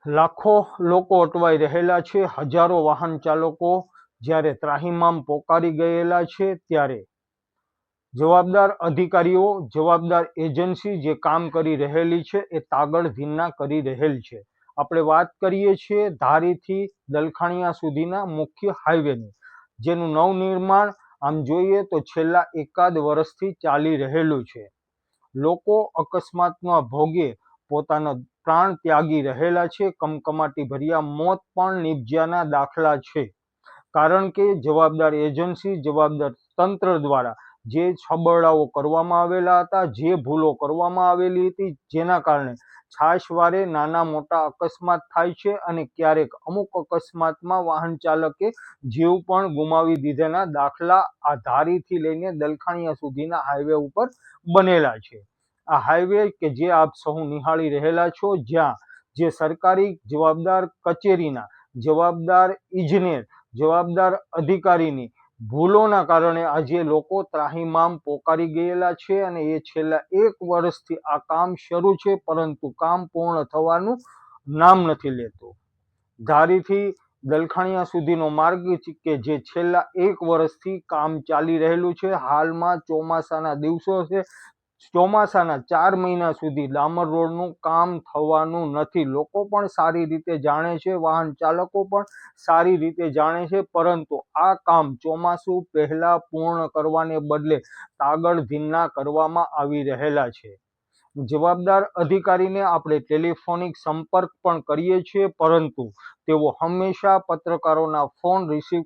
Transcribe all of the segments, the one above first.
લાખો લોકો અટવાઈ રહેલા છે, હજારો વાહન ચાલકો જ્યારે ત્રાહિમામ પોકારી ગયેલા છે, ત્યારે જવાબદાર અધિકારીઓ, જવાબદાર એજન્સી જે કામ કરી રહેલી છે એ તાગડધીના કરી રહેલ છે. આપણે વાત કરીએ છીએ ધારીથી દલખાણીયા સુધીના મુખ્ય હાઈવેની, જેનું નવનિર્માણ આમ જોઈએ તો છેલ્લા એકાદ વર્ષથી ચાલી રહેલું છે. લોકો અકસ્માતના ભોગે પોતાના પ્રાણ ત્યાગી રહેલા છે. કમકમાટી ભર્યા મોત પણ નિપજ્યાના દાખલા છે. કારણ કે જવાબદાર એજન્સી, જવાબદાર તંત્ર દ્વારા જે છબરડાઓ કરવામાં આવેલા હતા, જે ભૂલો કરવામાં આવેલી હતી, જેના કારણે છાશવારે નાના મોટા અકસ્માત થાય છે અને ક્યારેક અમુક અકસ્માતમાં વાહન ચાલકે જીવ પણ ગુમાવી દીધાના દાખલા આ ધારીથી લઈને દલખાણીયા સુધીના હાઈવે ઉપર બનેલા છે. આ હાઈવે કે જે આપ સહુ નિહાળી રહેલા છો, જ્યાં જે સરકારી જવાબદાર કચેરીના જવાબદાર ઇજનેર, જવાબદાર અધિકારીની ભૂલોના કારણે આજે લોકો ત્રાહિમામ પોકારી ગયેલા છે અને એ છેલ્લા એક વર્ષથી આ કામ શરૂ છે, પરંતુ કામ પૂર્ણ થવાનું નામ નથી લેતું. ધારીથી દલખાણીયા સુધીનો માર્ગ કે જે છેલ્લા એક વર્ષથી કામ ચાલી રહેલું છે. હાલમાં ચોમાસાના દિવસો છે, ચોમાસાના 4 મહિના સુધી ડામર રોડનું કામ થવાનું નથી. લોકો પણ સારી રીતે જાણે છે, વાહન ચાલકો પણ સારી રીતે જાણે છે, પરંતુ આ કામ ચોમાસું પહેલા પૂર્ણ કરવાને બદલે તાગડધીના કરવામાં આવી રહેલા છે. જવાબદાર અધિકારીને આપણે ટેલિફોનિક સંપર્ક પણ કરીએ છીએ, પરંતુ તેઓ હંમેશા પત્રકારોના ફોન રિસીવ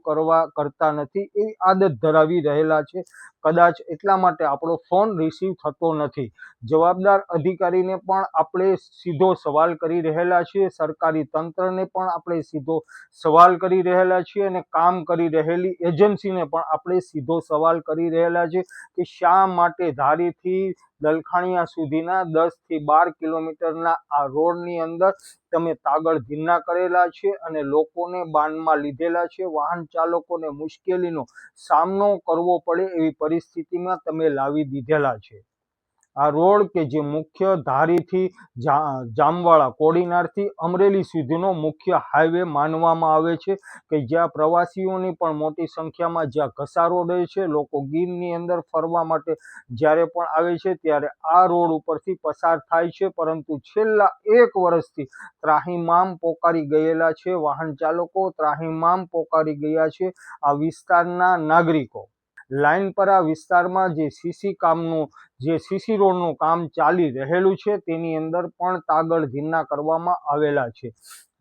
કરતા નથી. એ આદત ધરાવી રહેલા છે. કદાચ એટલા માટે આપણો ફોન રિસીવ થતો નથી. જવાબદાર અધિકારીને પણ આપણે સીધો સવાલ કરી રહેલા છીએ, સરકારી તંત્રને પણ આપણે સીધો સવાલ કરી રહેલા છીએ અને કામ કરી રહેલી એજન્સીને પણ આપણે સીધો સવાલ કરી રહેલા છે કે શા માટે ધારીથી દલખાણીયા સુધીના 10 થી 12 કિલોમીટરના આ રોડની અંદર તમે તાગડધીના કરેલા છે અને લોકોને બાનમાં લીધેલા છે. વાહન ચાલકોને મુશ્કેલીનો સામનો કરવો પડે એવી પરિસ્થિતિમાં તમે લાવી દીધેલા છે. આ રોડ કે જે મુખ્ય ધારીથી જામવાળા કોડીનારથી અમરેલી સુધીનો મુખ્ય હાઈવે માનવામાં આવે છે, કે જ્યાં પ્રવાસીઓની પણ મોટી સંખ્યામાં જ્યાં ઘસારો રહે છે. લોકો ગીરની અંદર ફરવા માટે જ્યારે પણ આવે છે ત્યારે આ રોડ ઉપરથી પસાર થાય છે, પરંતુ છેલ્લા એક વર્ષથી ત્રાહિમામ પોકારી ગયેલા છે વાહન ચાલકો, ત્રાહિમામ પોકારી ગયા છે આ વિસ્તારના નાગરિકો. લાઇન પર આ વિસ્તારમાં જે સીસી રોડનું કામ ચાલી રહેલું છે, તેની અંદર પણ તાગડધીના કરવામાં આવેલા છે.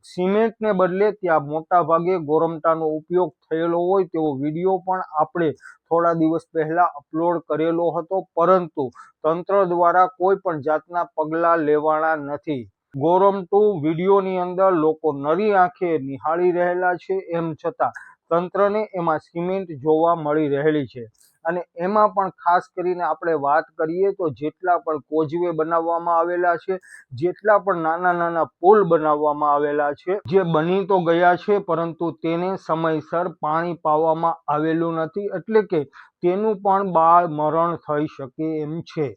સિમેન્ટને બદલે ત્યાં મોટા ભાગે ગોરમટાનો ઉપયોગ થયેલો હોય તેવો વિડીયો પણ આપણે થોડા દિવસ પહેલા અપલોડ કરેલો હતો, પરંતુ તંત્ર દ્વારા કોઈ પણ જાતના પગલાં લેવાના નથી. ગોરમટું વિડીયોની અંદર લોકો નરી આંખે નિહાળી રહેલા છે, એમ છતાં તંત્રને એમાં સિમેન્ટ જોવા મળી રહેલી છે. અને એમાં પણ ખાસ કરીને આપણે વાત કરીએ તો જેટલા પણ કોઝવે બનાવવામાં આવેલા છે, જેટલા પણ નાના નાના પુલ બનાવવામાં આવેલા છે, જે બની તો ગયા છે, પરંતુ તેને સમયસર પાણી પાવામાં આવેલું નથી, એટલે કે તેનું પણ બાળ મરણ થઈ શકે એમ છે.